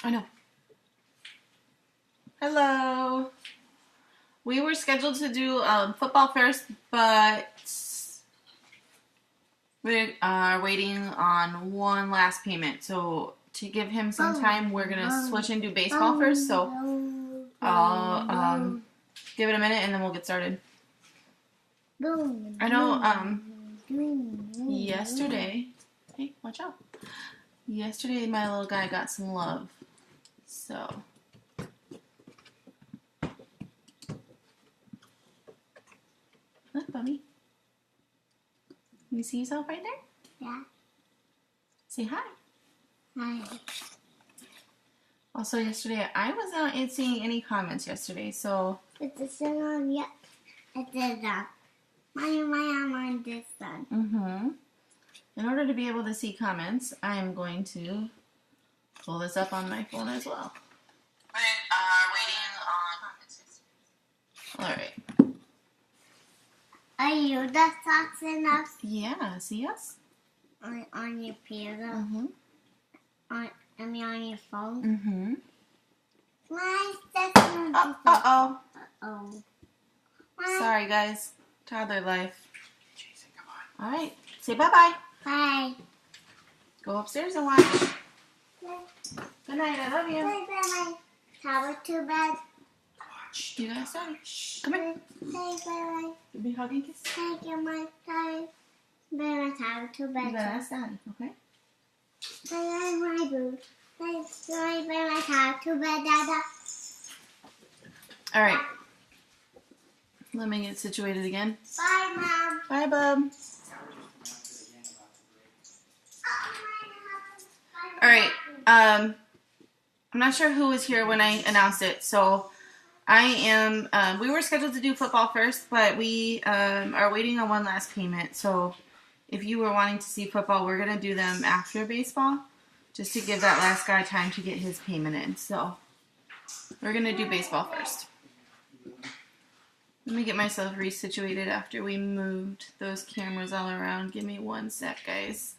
I know. Hello. We were scheduled to do football first, but we are waiting on one last payment. So to give him some time, we're gonna switch and do baseball first. So I'll give it a minute and then we'll get started. I know. Yesterday. Hey, watch out. Yesterday, my little guy got some love. So. Look, Bubby. You see yourself right there? Yeah. Say hi. Hi. Also, yesterday, I was not seeing any comments yesterday, so. It's the sun on yet. It did that. My arm on this one. Mm-hmm. In order to be able to see comments, I am going to pull this up on my phone as well. We are waiting on comments. All right. Are you the socks enough? Yeah, see us? On your pillow? Mm-hmm. On your phone? Mm-hmm. My second. Uh-oh. Uh-oh. Sorry, guys. Toddler life. Jason, come on. All right. Say bye-bye. Bye. Go upstairs and watch. Bye. Good night. I love you. Bye-bye. Tower to bed. Watch. You guys sorry. Shh. Come here. Bye-bye. You be hugging kiss. Thank you, my time. Bye, tower to bed. You gotta ask Daddy, okay? Bye, my boo. Bye, my tower to bed, Dada. All right. Let me get situated again. Bye, Mom. Bye, bub. All right. I'm not sure who was here when I announced it, so I am. We were scheduled to do football first, but we are waiting on one last payment. So if you were wanting to see football, we're gonna do them after baseball, just to give that last guy time to get his payment in. So we're gonna do baseball first. Let me get myself resituated after we moved those cameras all around. Give me 1 sec, guys.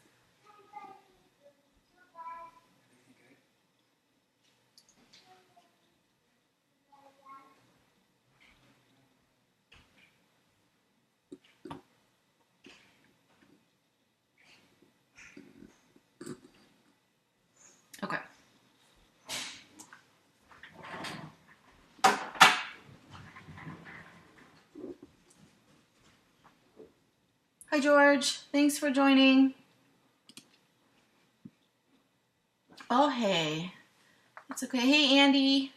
Okay. Hi, George. Thanks for joining. Oh, hey. It's okay. Hey, Andy.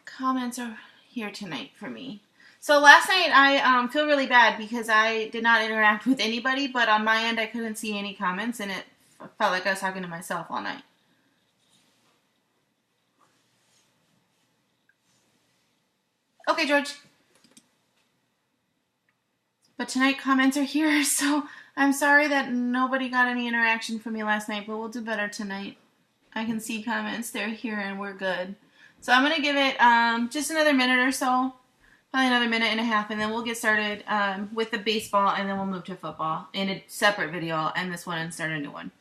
Comments are here tonight for me. So last night I feel really bad because I did not interact with anybody, but on my end I couldn't see any comments, and it felt like I was talking to myself all night. Okay, George. But tonight comments are here, so I'm sorry that nobody got any interaction from me last night, but we'll do better tonight. I can see comments. They're here, and we're good. So I'm going to give it just another minute or so, probably another minute and a half, and then we'll get started with the baseball, and then we'll move to football in a separate video. I'll end this one and start a new one.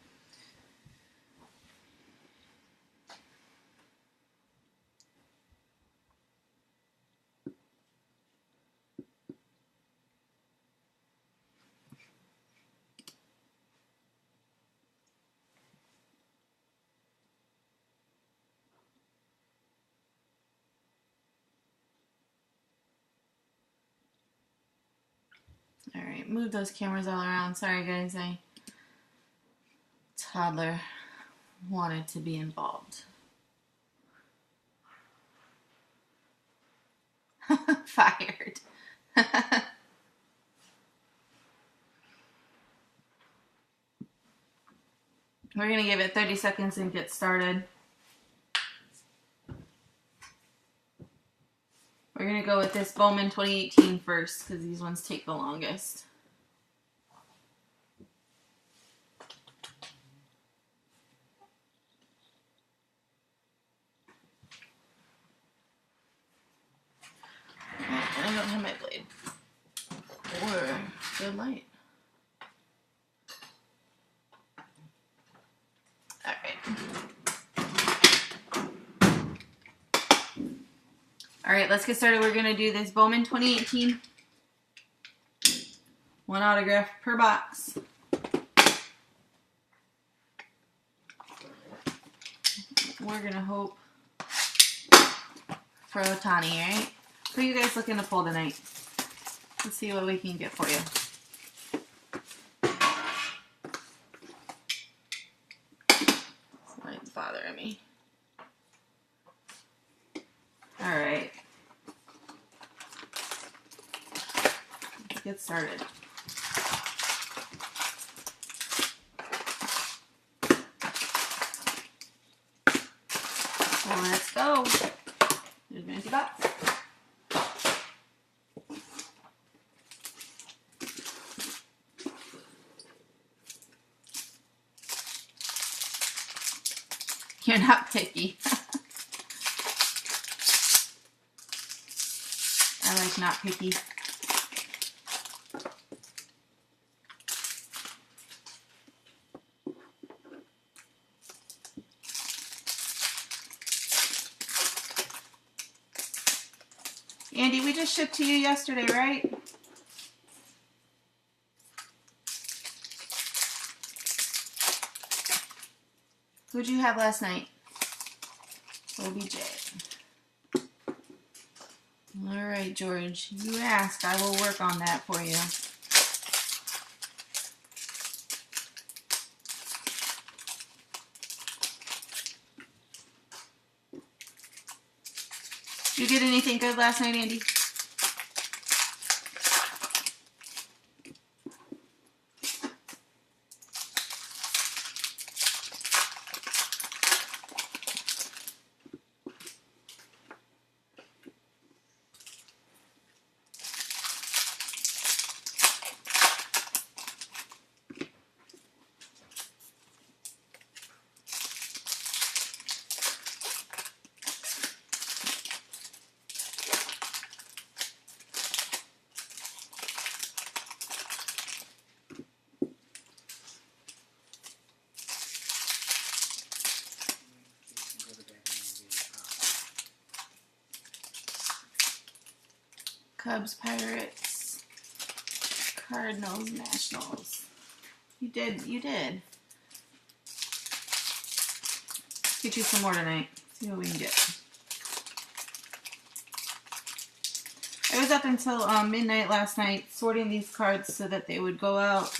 Alright, move those cameras all around. Sorry guys, toddler wanted to be involved. Fired. We're going to give it 30 seconds and get started. We're going to go with this Bowman 2018 first because these ones take the longest. I don't have my blade. Or good light. Alright. All right, let's get started. We're going to do this Bowman 2018. One autograph per box. We're going to hope for Ohtani, right? Who are you guys looking to pull tonight? Let's see what we can get for you. This light's bothering me. All right. Let's get started. So let's go. There's my empty box. You're not picky. I like not picky. Andy, we just shipped to you yesterday, right? Who'd you have last night? OBJ. All right, George. You asked. I will work on that for you. Did you get anything good last night, Andy? Cubs, Pirates, Cardinals, Nationals. You did. Get you some more tonight. See what we can get. I was up until midnight last night sorting these cards so that they would go out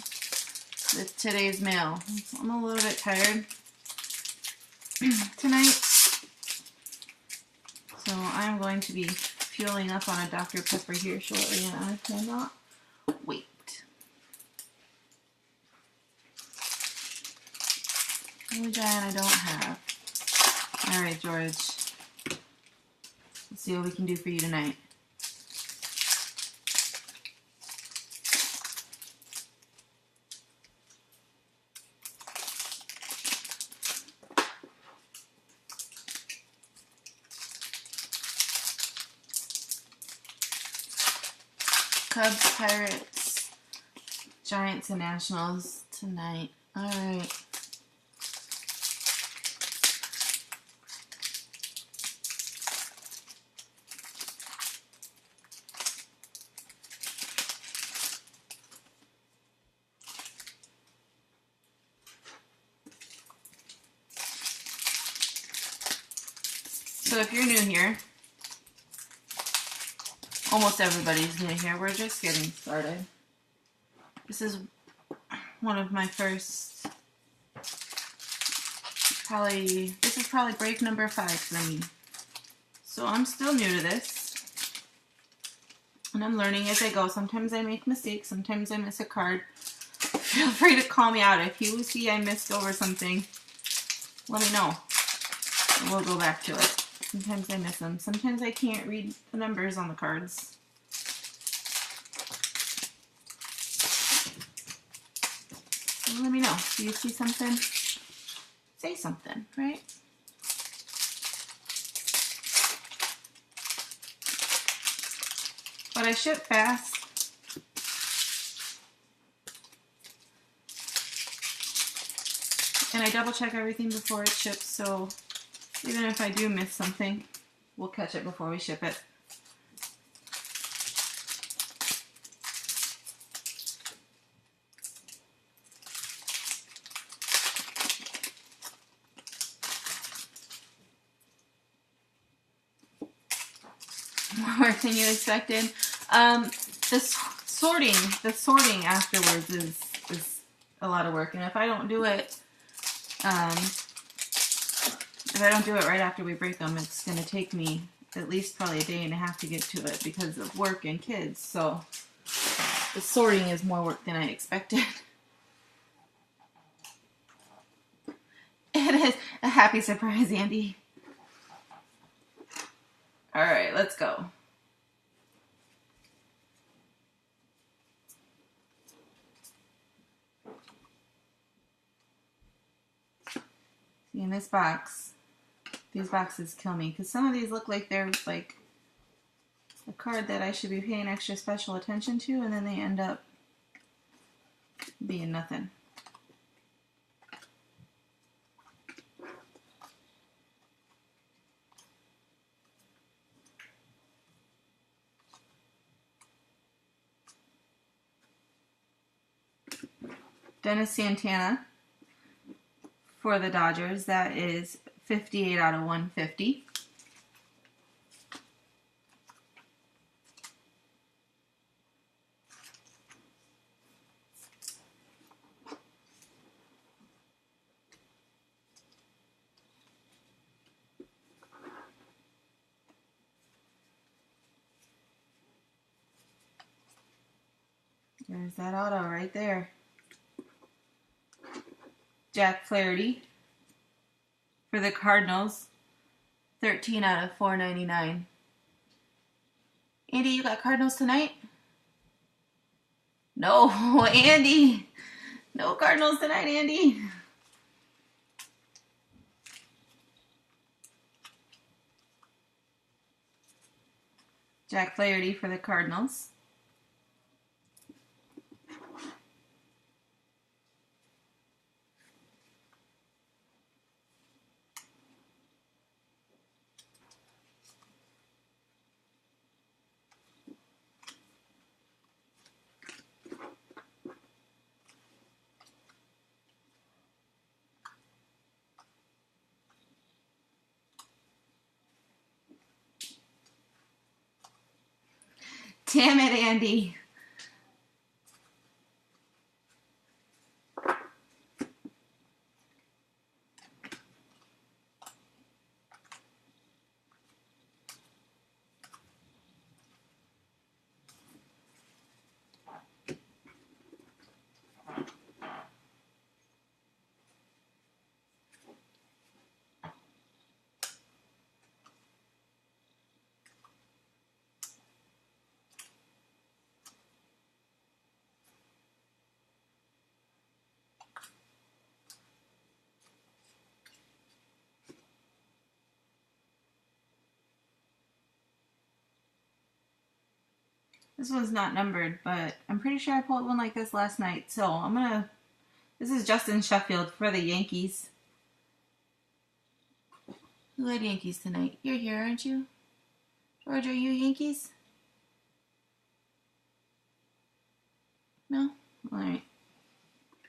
with today's mail. I'm a little bit tired tonight. So I'm going to be fueling up on a Dr. Pepper here shortly, and I cannot wait. Only giant I don't have. Alright, George. Let's see what we can do for you tonight. Cubs, Pirates, Giants, and Nationals tonight. Alright. So if you're new here, almost everybody's new here. We're just getting started. This is one of my first, this is probably break number 5 for me. So I'm still new to this. And I'm learning as I go. Sometimes I make mistakes. Sometimes I miss a card. Feel free to call me out. If you see I missed over something, let me know. And we'll go back to it. Sometimes I miss them. Sometimes I can't read the numbers on the cards. So let me know. Do you see something? Say something, right? But I ship fast. And I double check everything before it ships, so even if I do miss something, we'll catch it before we ship it. More work than you expected. The sorting afterwards is a lot of work, and if I don't do it, right after we break them, it's gonna take me at least probably a day and a half to get to it because of work and kids. So the sorting is more work than I expected. It is a happy surprise, Andy. All right, let's go. See, in this box, these boxes kill me because some of these look like they're like a card that I should be paying extra special attention to, and then they end up being nothing. Dennis Santana for the Dodgers. That is 58 out of 150. There's that auto right there. Jack Flaherty for the Cardinals. 13 out of 499. Andy, you got Cardinals tonight? No, Andy. No Cardinals tonight, Andy. Jack Flaherty for the Cardinals. Damn it, Andy. This one's not numbered, but I'm pretty sure I pulled one like this last night. So this is Justin Sheffield for the Yankees. Who had Yankees tonight? You're here, aren't you? George, are you Yankees? No? Alright.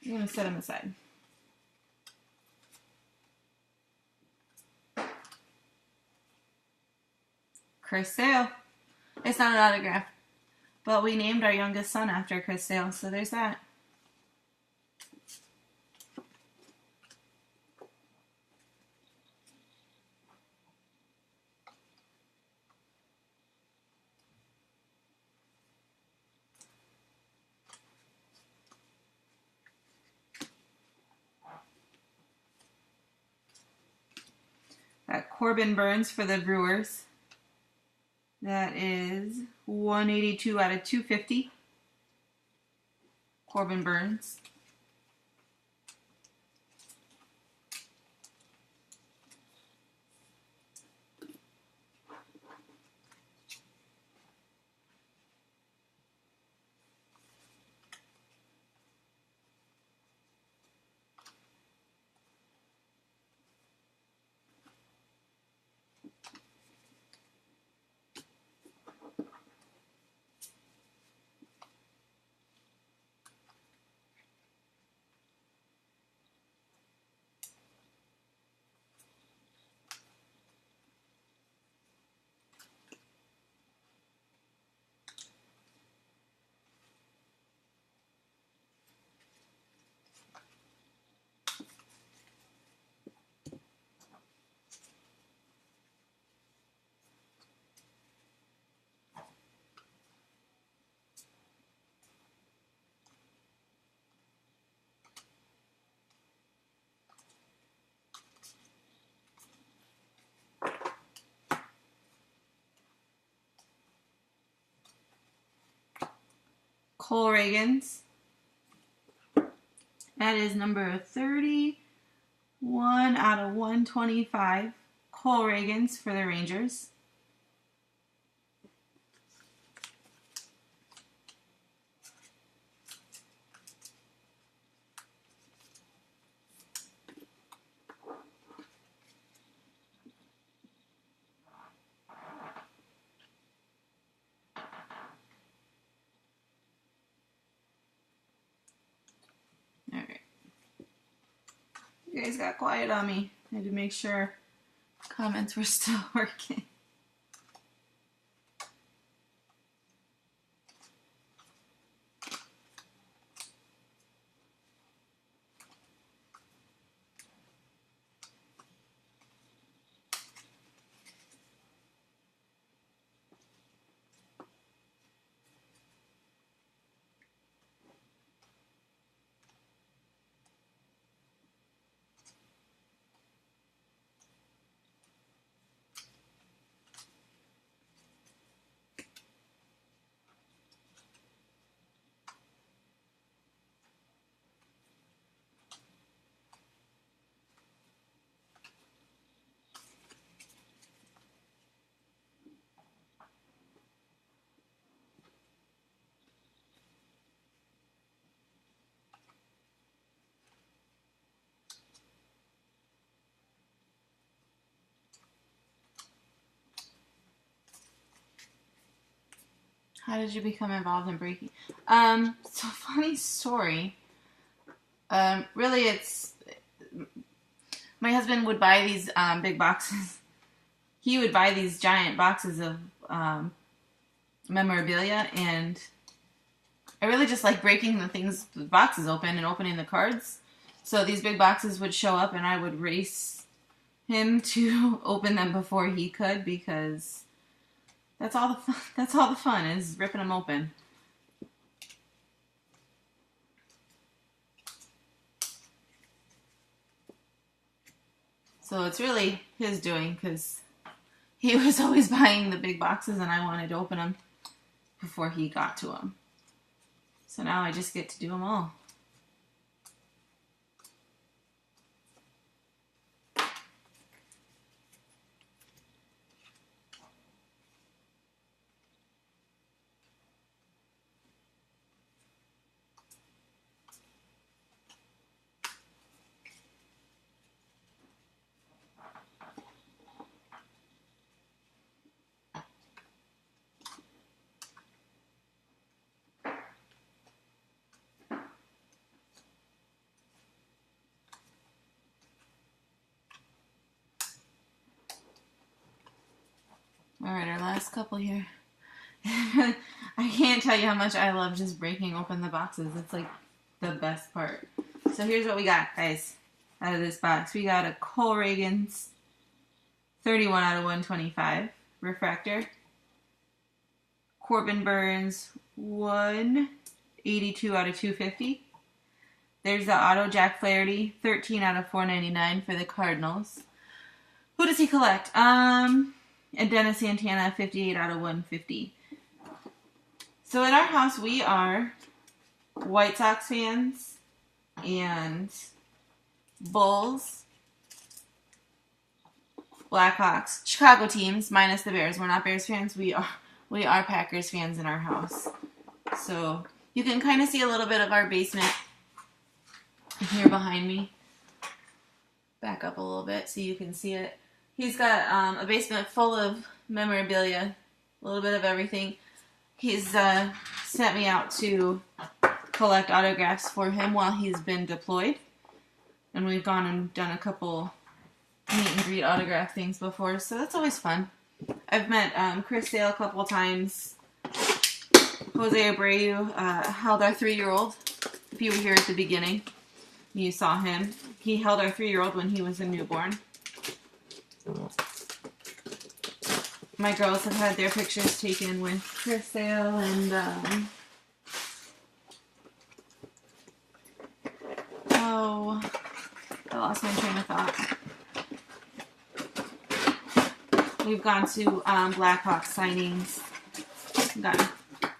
I'm going to set them aside. Chris Sale. It's not an autograph. But we named our youngest son after Chris Sale, so there's that. Got Corbin Burns for the Brewers. That is 182 out of 250. Corbin Burns. Cole Reagans. That is number 31 out of 125. Cole Reagans for the Rangers. Alright. You guys got quiet on me. I had to make sure comments were still working. How did you become involved in breaking? So funny story. Really, it's my husband would buy these big boxes. He would buy these giant boxes of memorabilia, and I really just like breaking the boxes open and opening the cards. So these big boxes would show up, and I would race him to open them before he could, because that's all the fun is ripping them open. So it's really his doing, because he was always buying the big boxes and I wanted to open them before he got to them. So now I just get to do them all. Alright, our last couple here. I can't tell you how much I love just breaking open the boxes. It's like the best part. So here's what we got, guys, out of this box. We got a Cole Reagans 31 out of 125 refractor. Corbin Burns 182 out of 250. There's the auto Jack Flaherty 13 out of 499 for the Cardinals. Who does he collect? And Dennis Santana, 58 out of 150. So at our house, we are White Sox fans and Bulls, Blackhawks, Chicago teams, minus the Bears. We're not Bears fans. We are Packers fans in our house. So you can kind of see a little bit of our basement here behind me. Back up a little bit so you can see it. He's got a basement full of memorabilia, a little bit of everything. He's sent me out to collect autographs for him while he's been deployed. And we've gone and done a couple meet and greet autograph things before, so that's always fun. I've met Chris Sale a couple times. Jose Abreu held our 3-year-old. If you were here at the beginning, you saw him. He held our 3-year-old when he was a newborn. My girls have had their pictures taken with Chris Sale and I lost my train of thought. We've gone to Blackhawks signings. We've gotten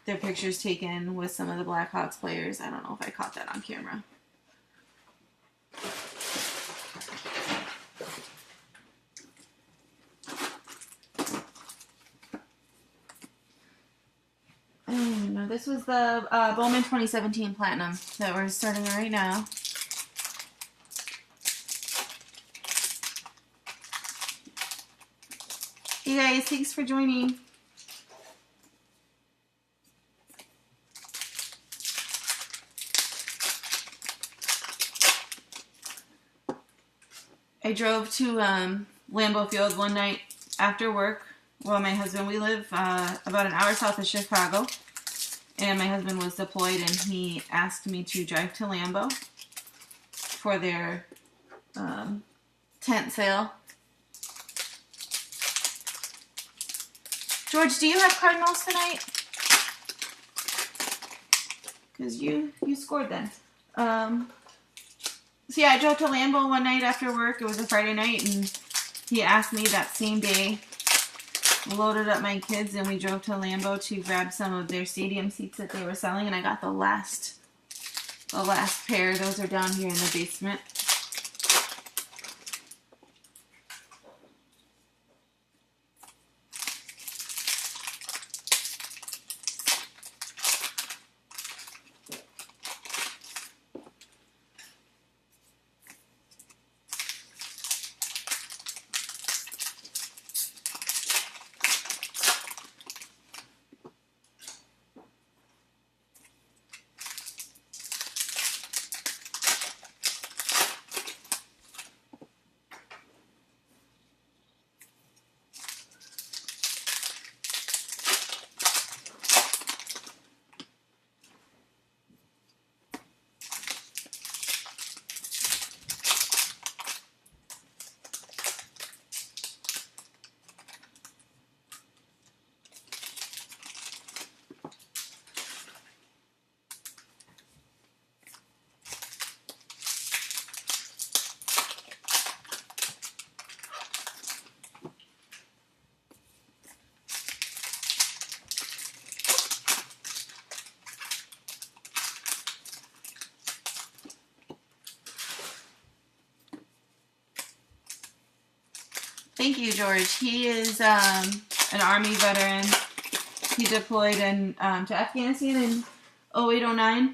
their pictures taken with some of the Blackhawks players. I don't know if I caught that on camera. No, this was the Bowman 2017 Platinum that we're starting right now. Hey guys, thanks for joining. I drove to Lambeau Field one night after work. Well, my husband, we live about an hour south of Chicago, and my husband was deployed, and he asked me to drive to Lambeau for their tent sale. George, do you have Cardinals tonight? Because you scored then. So yeah, I drove to Lambeau one night after work. It was a Friday night, and he asked me that same day. Loaded up my kids, and we drove to Lambeau to grab some of their stadium seats that they were selling, and I got the last pair. Those are down here in the basement. Thank you, George. He is an Army veteran. He deployed to Afghanistan in 08-09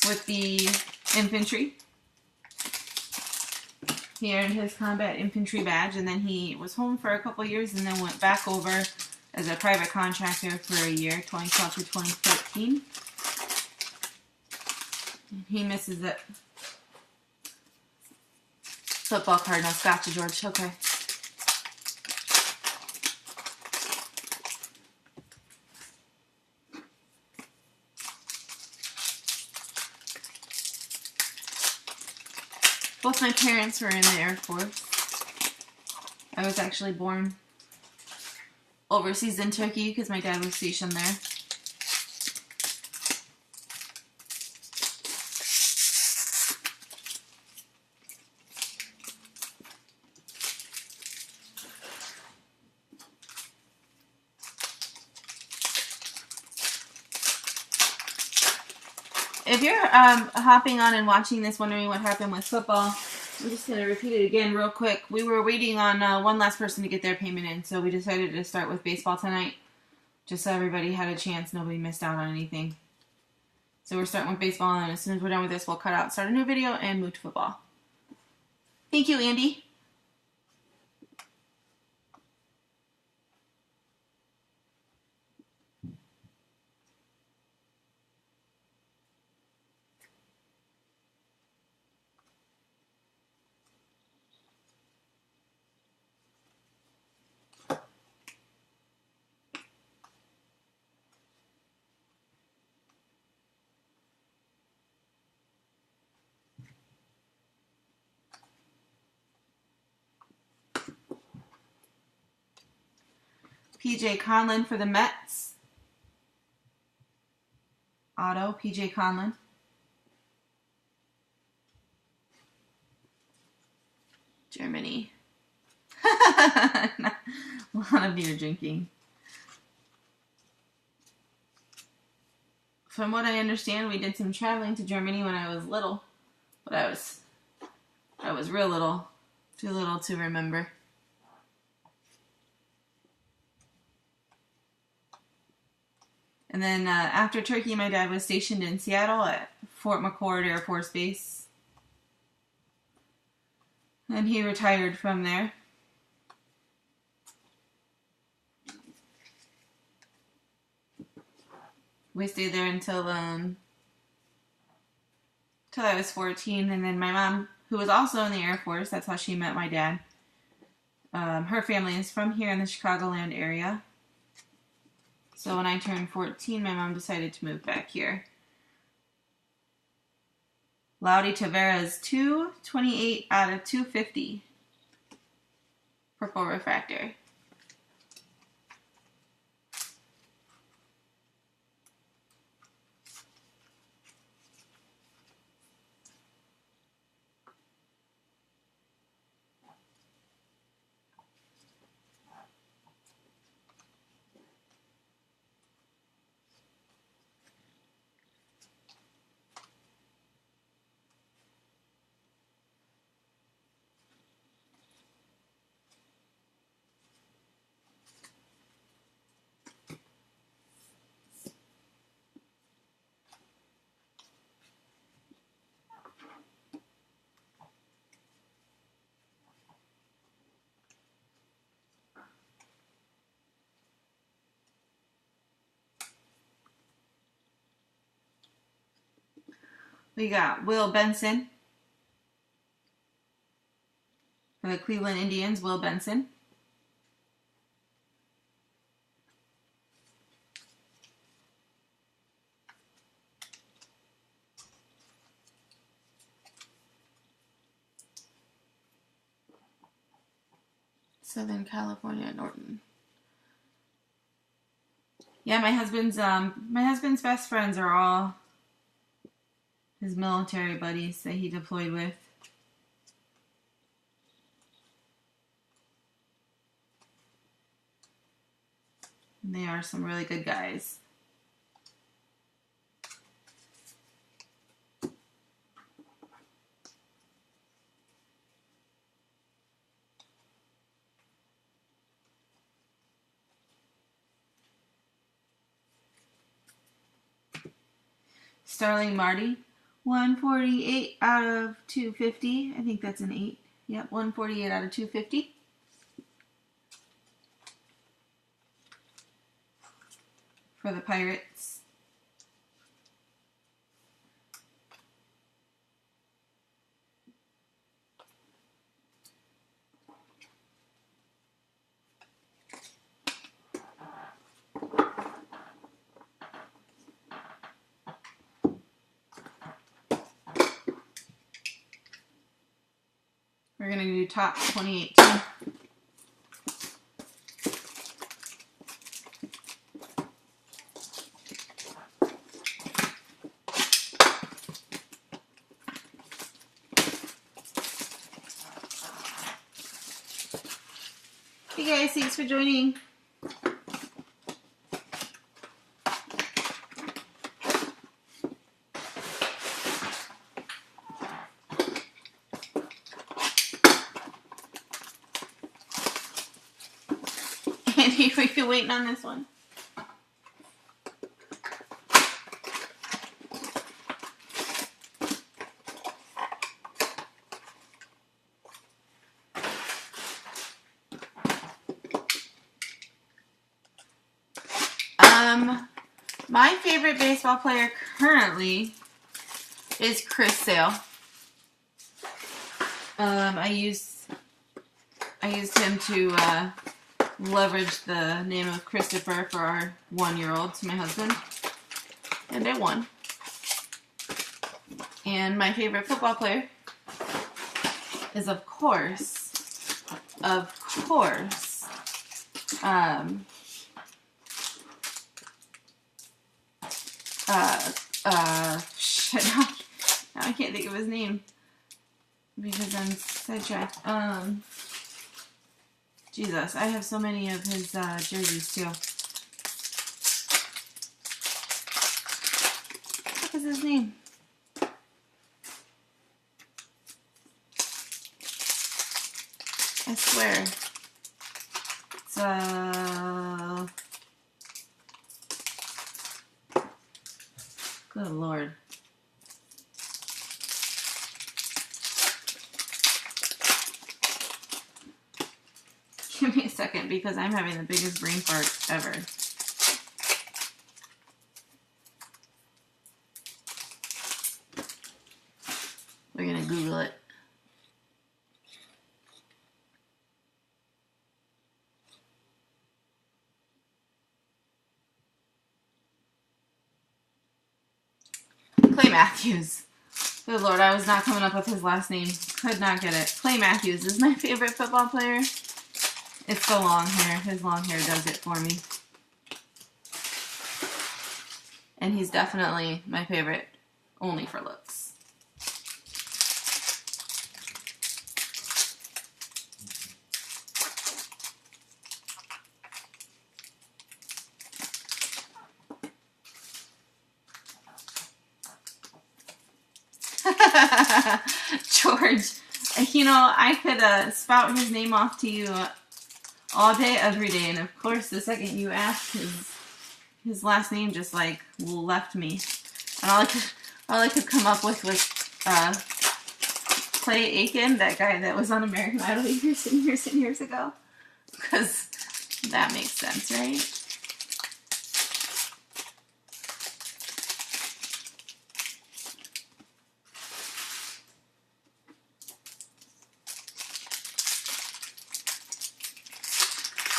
with the infantry. He earned his combat infantry badge, and then he was home for a couple years and then went back over as a private contractor for a year, 2012 to 2013. He misses it. Football Cardinals. Gotcha, George. Okay. Both my parents were in the Air Force. I was actually born overseas in Turkey because my dad was stationed there. If you're hopping on and watching this wondering what happened with football, I'm just going to repeat it again real quick. We were waiting on one last person to get their payment in, so we decided to start with baseball tonight, just so everybody had a chance. Nobody missed out on anything. So we're starting with baseball, and as soon as we're done with this, we'll cut out, start a new video, and move to football. Thank you, Andy. PJ Conlon for the Mets. Auto, PJ Conlon. Germany. A lot of beer drinking. from what I understand, we did some traveling to Germany when I was little, but I was real little, too little to remember. And then after Turkey, my dad was stationed in Seattle at Fort McChord Air Force Base. And he retired from there. We stayed there until I was 14. And then my mom, who was also in the Air Force, that's how she met my dad. Her family is from here in the Chicagoland area. So when I turned 14, my mom decided to move back here. Laudy Tavares, 228 out of 250. Purple refractor. We got Will Benson for the Cleveland Indians. Will Benson. Southern California, Norton. Yeah, my husband's best friends are all his military buddies that he deployed with. And they are some really good guys. Starling Marty, 148 out of 250. I think that's an 8. Yep, 148 out of 250. For the Pirates. We're going to do top 2018. Hey guys, thanks for joining. Andy, we've been waiting on this one. My favorite baseball player currently is Chris Sale. I used him to leverage the name of Christopher for our 1-year-old to my husband, and I won. And my favorite football player is, of course, shit, now I can't think of his name because I'm sidetracked. Jesus, I have so many of his jerseys too. heck is his name? I swear. It's good Lord. Give me a second because I'm having the biggest brain fart ever. We're gonna Google it. Clay Matthews. Good Lord, I was not coming up with his last name. Could not get it. Clay Matthews is my favorite football player. It's the long hair. His long hair does it for me. And he's definitely my favorite, only for looks. George, you know, I could spout his name off to you all day, every day, and of course, the second you asked, his last name just like left me, and all I could come up with was Clay Aiken, that guy that was on American Idol years and years and years ago, because that makes sense, right?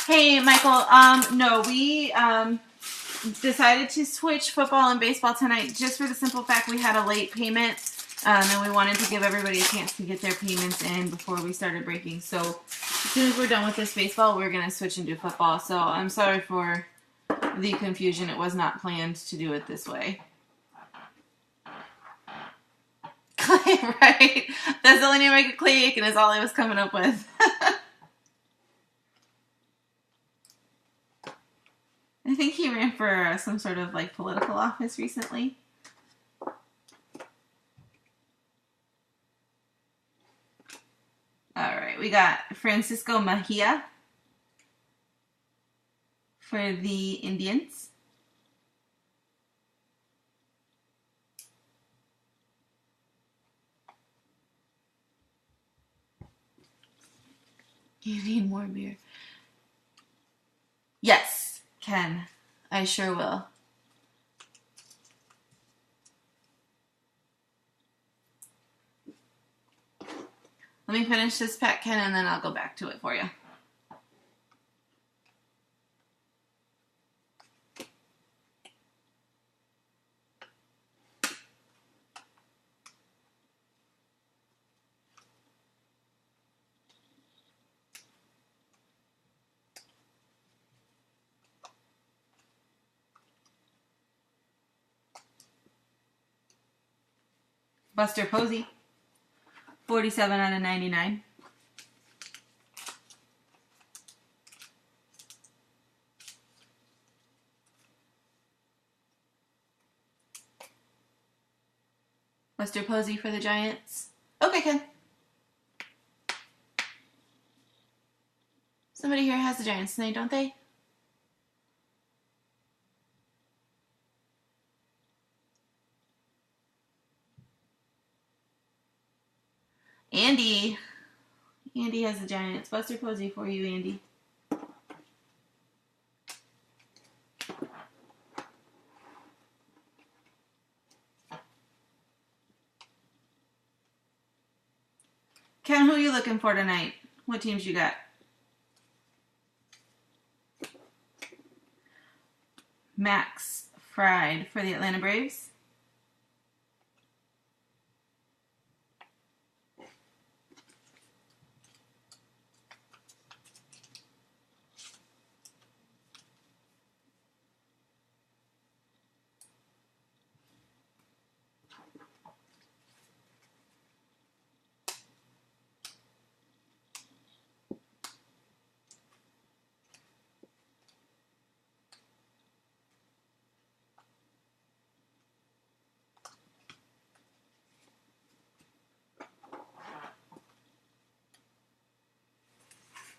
Hey, Michael, no, we decided to switch football and baseball tonight just for the simple fact we had a late payment, and we wanted to give everybody a chance to get their payments in before we started breaking. So as soon as we're done with this baseball, we're going to switch and do football. So I'm sorry for the confusion. It was not planned to do it this way. Clay, right? That's the only name I could. Clay Aiken is all I was coming up with. I think he ran for some sort of like political office recently. All right, we got Francisco Mejia for the Indians. You need more beer. Yes, Ken. I sure will. Let me finish this pack, Ken, and then I'll go back to it for you. Buster Posey, 47 out of 99. Buster Posey for the Giants. Okay, Ken. Somebody here has the Giants tonight, don't they? Andy. Andy has the Giants. Buster Posey for you, Andy. Ken, who are you looking for tonight? What teams you got? Max Fried for the Atlanta Braves.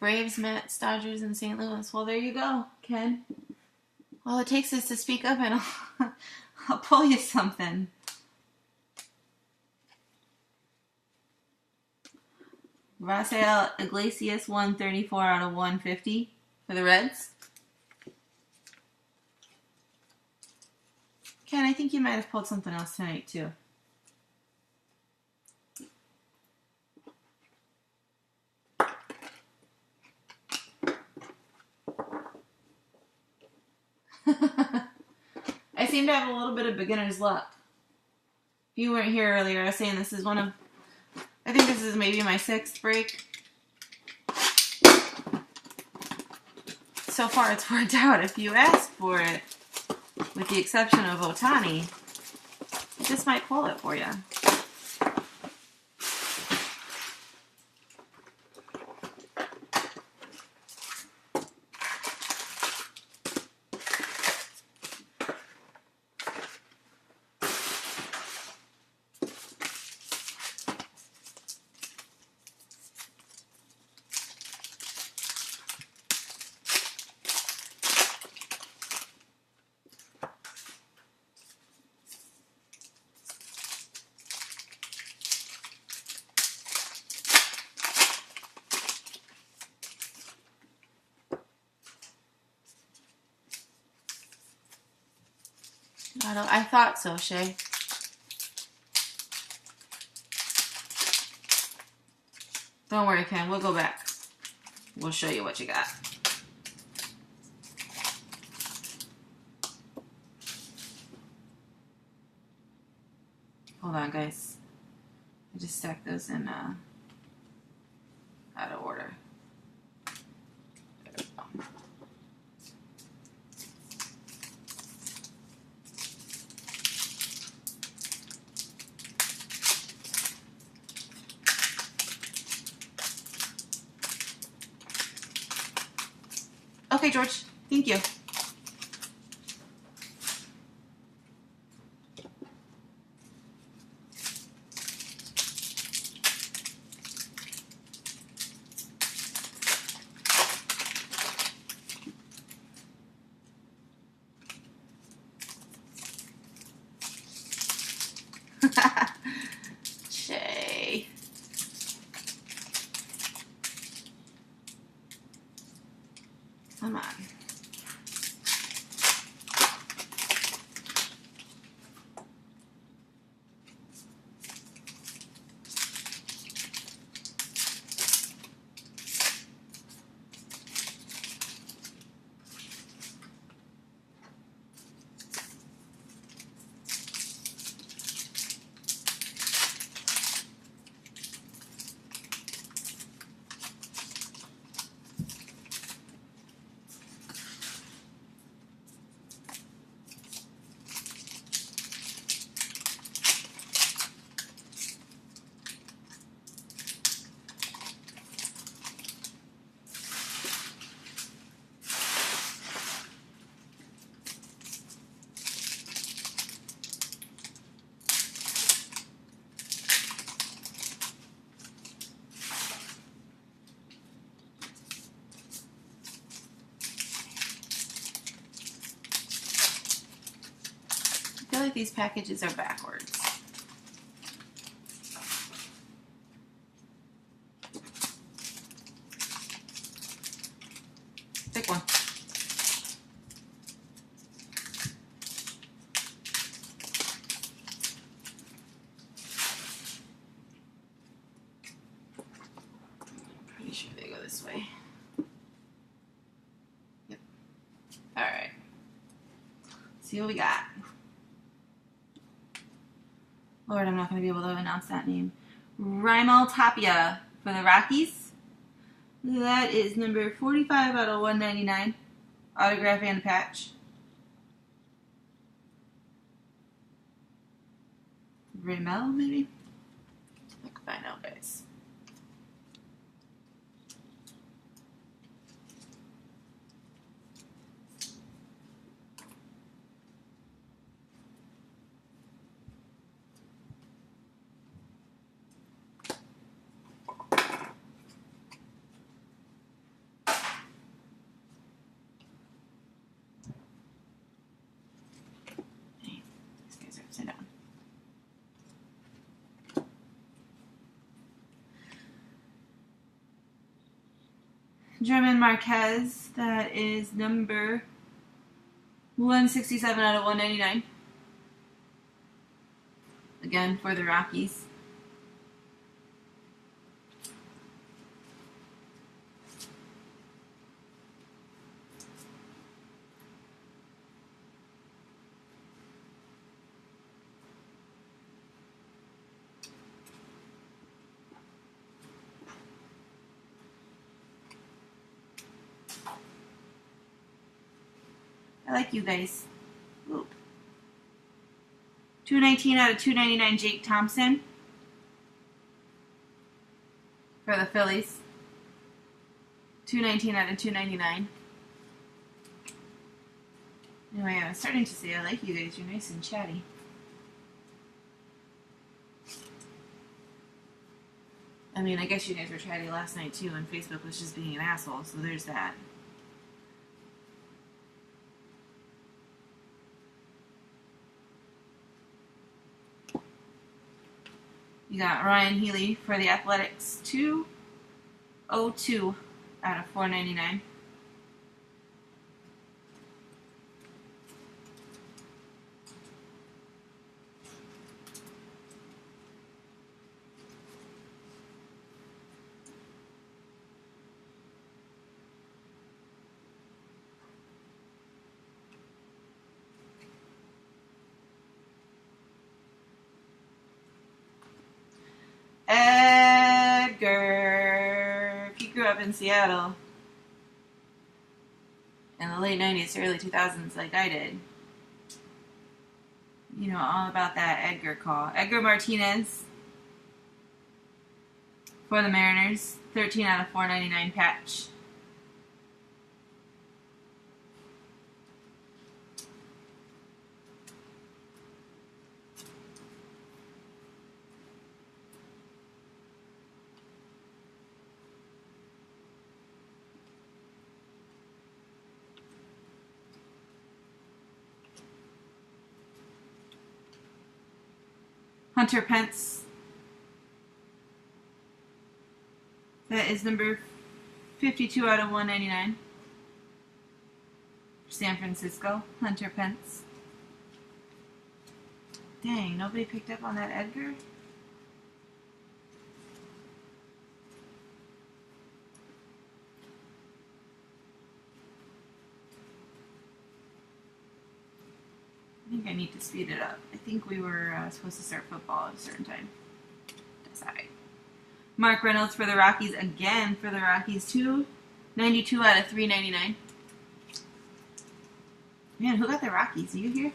Braves, Mets, Dodgers, and St. Louis. Well, there you go, Ken. All it takes is to speak up and I'll pull you something. Rafael Iglesias, 134 out of 150 for the Reds. Ken, I think you might have pulled something else tonight, too. I seem to have a little bit of beginner's luck. If you weren't here earlier, I was saying this is one of... I think this is maybe my 6th break. So far, it's worked out. If you ask for it, with the exception of Ohtani, I just might pull it for you. I thought so, Shay. Don't worry, Ken. We'll go back. We'll show you what you got. Hold on, guys. I just stacked those in out of order. There we go. Okay, George. Thank you. Shay. Come on. I feel like these packages are backwards. Pick one. Pretty sure they go this way. Yep. All right. See what we got. Lord, I'm not going to be able to announce that name. Raimel Tapia for the Rockies. That is number 45 out of 199. Autograph and patch. Raimel, maybe? I know, guys. German Marquez, that is number 167 out of 199. Again, for the Rockies. I like you guys. Oop. 219 out of 299, Jake Thompson. For the Phillies. 219 out of 299. Anyway, I was starting to say I like you guys. You're nice and chatty. I mean, I guess you guys were chatty last night too, and Facebook was just being an asshole, so there's that. You got Ryan Healy for the Athletics, 202 out of 499. Edgar. He grew up in Seattle in the late 90s, early 2000s, like I did. You know all about that Edgar call. Edgar Martinez for the Mariners, 13 out of 499 patch. Hunter Pence. That is number 52 out of 199. San Francisco. Hunter Pence. Dang, nobody picked up on that Edgar? I think I need to speed it up. I think we were supposed to start football at a certain time. That's alright. Mark Reynolds for the Rockies again for the Rockies. 292 out of 399. Man, who got the Rockies? Are you here?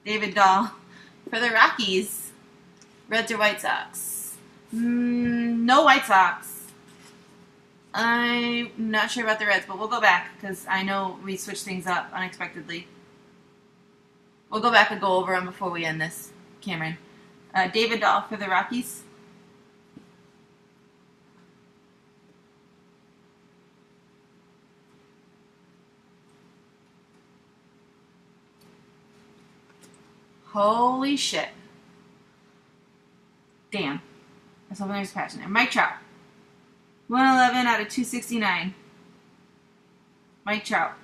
David Dahl for the Rockies. Reds or White Sox? No White Sox. I'm not sure about the Reds, but we'll go back because I know we switched things up unexpectedly. We'll go back and go over them before we end this, Cameron. David Dahl for the Rockies. Holy shit. Damn. That's hoping there's a patch in there. Mike Trout. 111 out of 269. Mike Trout.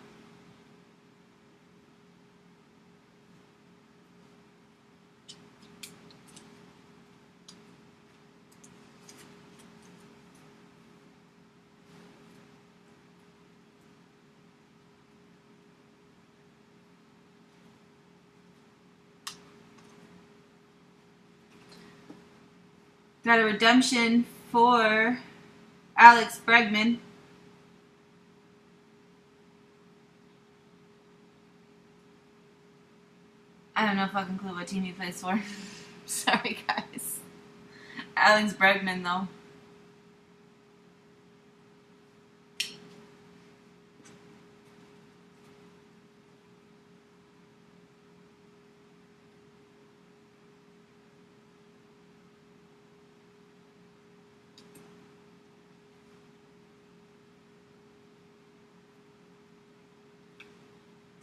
Got a redemption for Alex Bregman. I don't know fucking clue what team he plays for. Sorry, guys. Alex Bregman, though.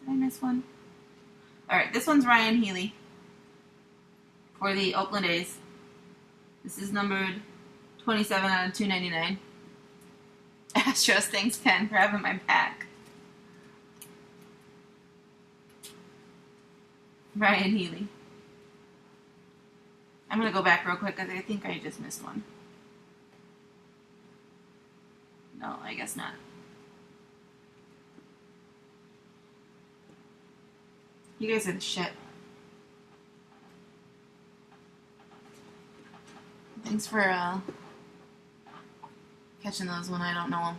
Did I miss one? Alright, this one's Ryan Healy for the Oakland A's. This is numbered 27 out of 299. Astros, thanks Ken for having my back. Ryan Healy. I'm going to go back real quick because I think I just missed one. No, I guess not. You guys are the shit. Thanks for catching those when I don't know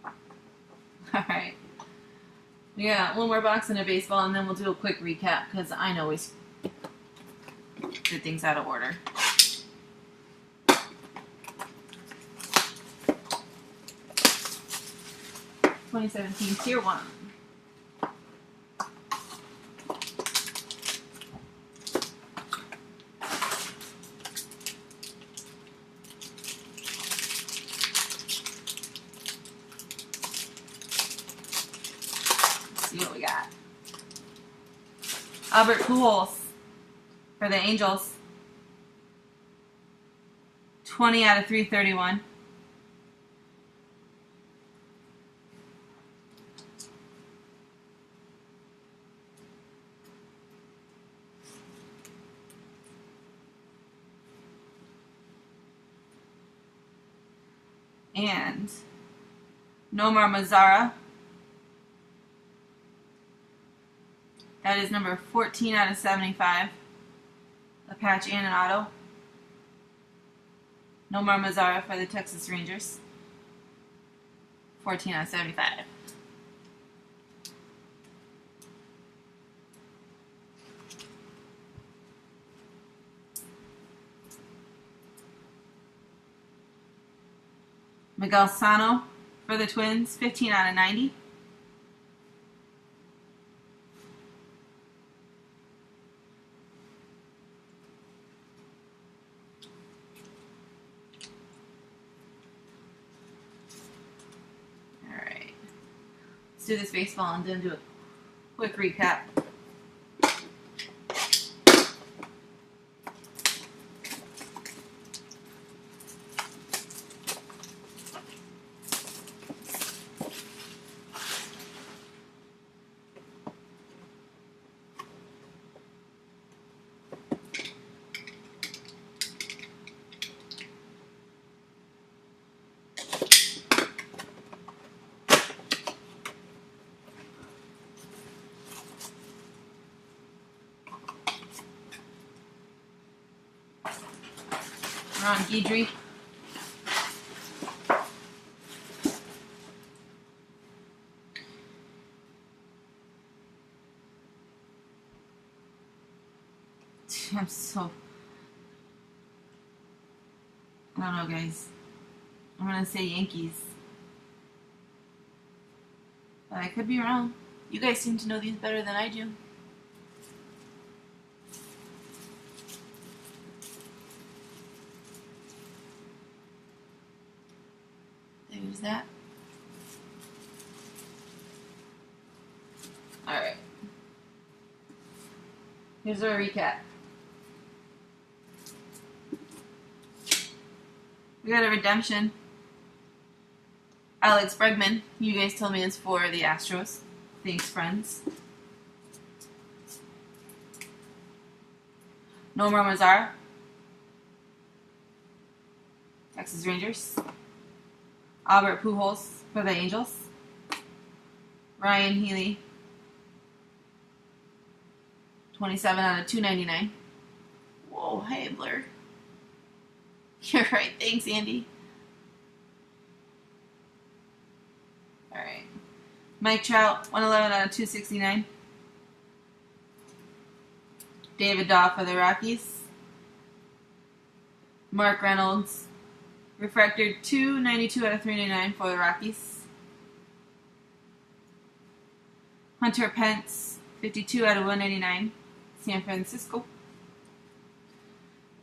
them. Alright. We got one more box and a baseball, and then we'll do a quick recap because I know we did things out of order. 2017 Tier 1. Let's see what we got. Albert Pujols for the Angels. 20 out of 331. And Nomar Mazara. That is number 14 out of 75. A patch and an auto. Nomar Mazara for the Texas Rangers. 14 out of 75. Miguel Sano for the Twins, 15 out of 90. All right. Let's do this baseball and then do a quick recap. Ron Guidry. I don't know, guys. I'm going to say Yankees. But I could be wrong. You guys seem to know these better than I do. There's that. Alright. Here's our recap. We got a redemption. Alex Bregman. You guys told me it's for the Astros. Thanks, friends. Nomar Mazara. Texas Rangers. Albert Pujols for the Angels. Ryan Healy. 27 out of 299. Whoa, hey, Blur. You're right. Thanks, Andy. Alright. Mike Trout, 111 out of 269. David Daw for the Rockies. Mark Reynolds. Refractor 292 out of 399 for the Rockies. Hunter Pence, 52 out of 199. San Francisco.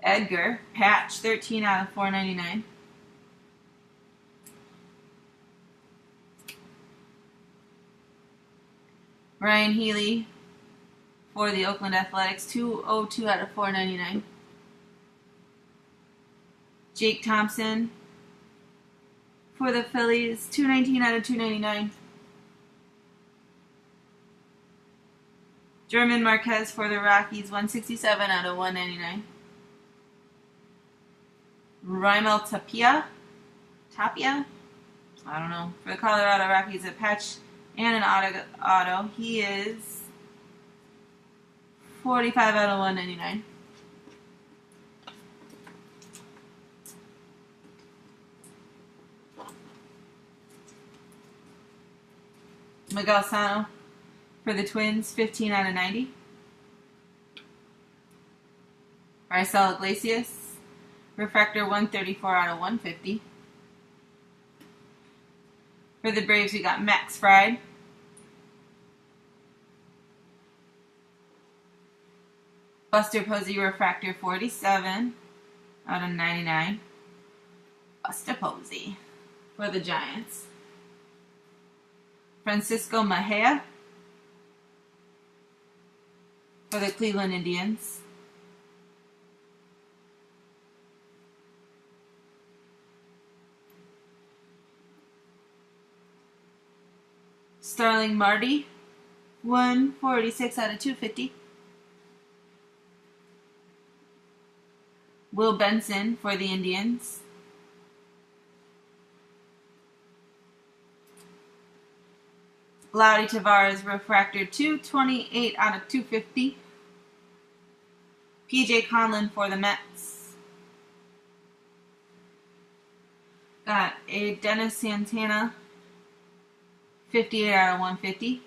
Edgar Patch, 13 out of 499. Ryan Healy for the Oakland Athletics, 202 out of 499. Jake Thompson for the Phillies, 219 out of 299. German Marquez for the Rockies, 167 out of 199. Raimel Tapia? I don't know. For the Colorado Rockies, a patch and an auto. He is 45 out of 199. Miguel Sano for the Twins, 15 out of 90. Raisel Iglesias, refractor 134 out of 150. For the Braves, we got Max Fried. Buster Posey, refractor 47 out of 99. Buster Posey for the Giants. Francisco Mejia for the Cleveland Indians. Starling Marte, 146 out of 250. Will Benson for the Indians. Laudy Tavares, refractor 228 out of 250. PJ Conlon for the Mets. Got a Dennis Santana, 58 out of 150.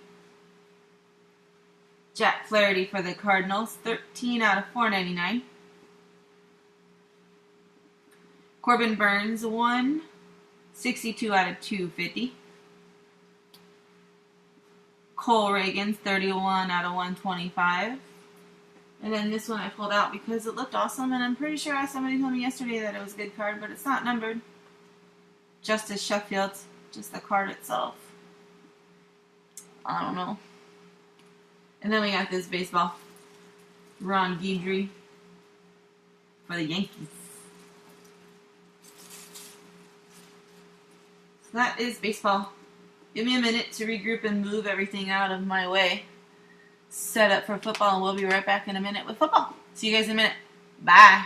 Jack Flaherty for the Cardinals, 13 out of 499. Corbin Burns, 162 out of 250. Cole Reagans, 31 out of 125. And then this one I pulled out because it looked awesome, and I'm pretty sure somebody told me yesterday that it was a good card, but it's not numbered. Justice Sheffield, just the card itself. I don't know. And then we got this baseball. Ron Guidry for the Yankees. So that is baseball. Give me a minute to regroup and move everything out of my way. Set up for football, and we'll be right back in a minute with football. See you guys in a minute. Bye.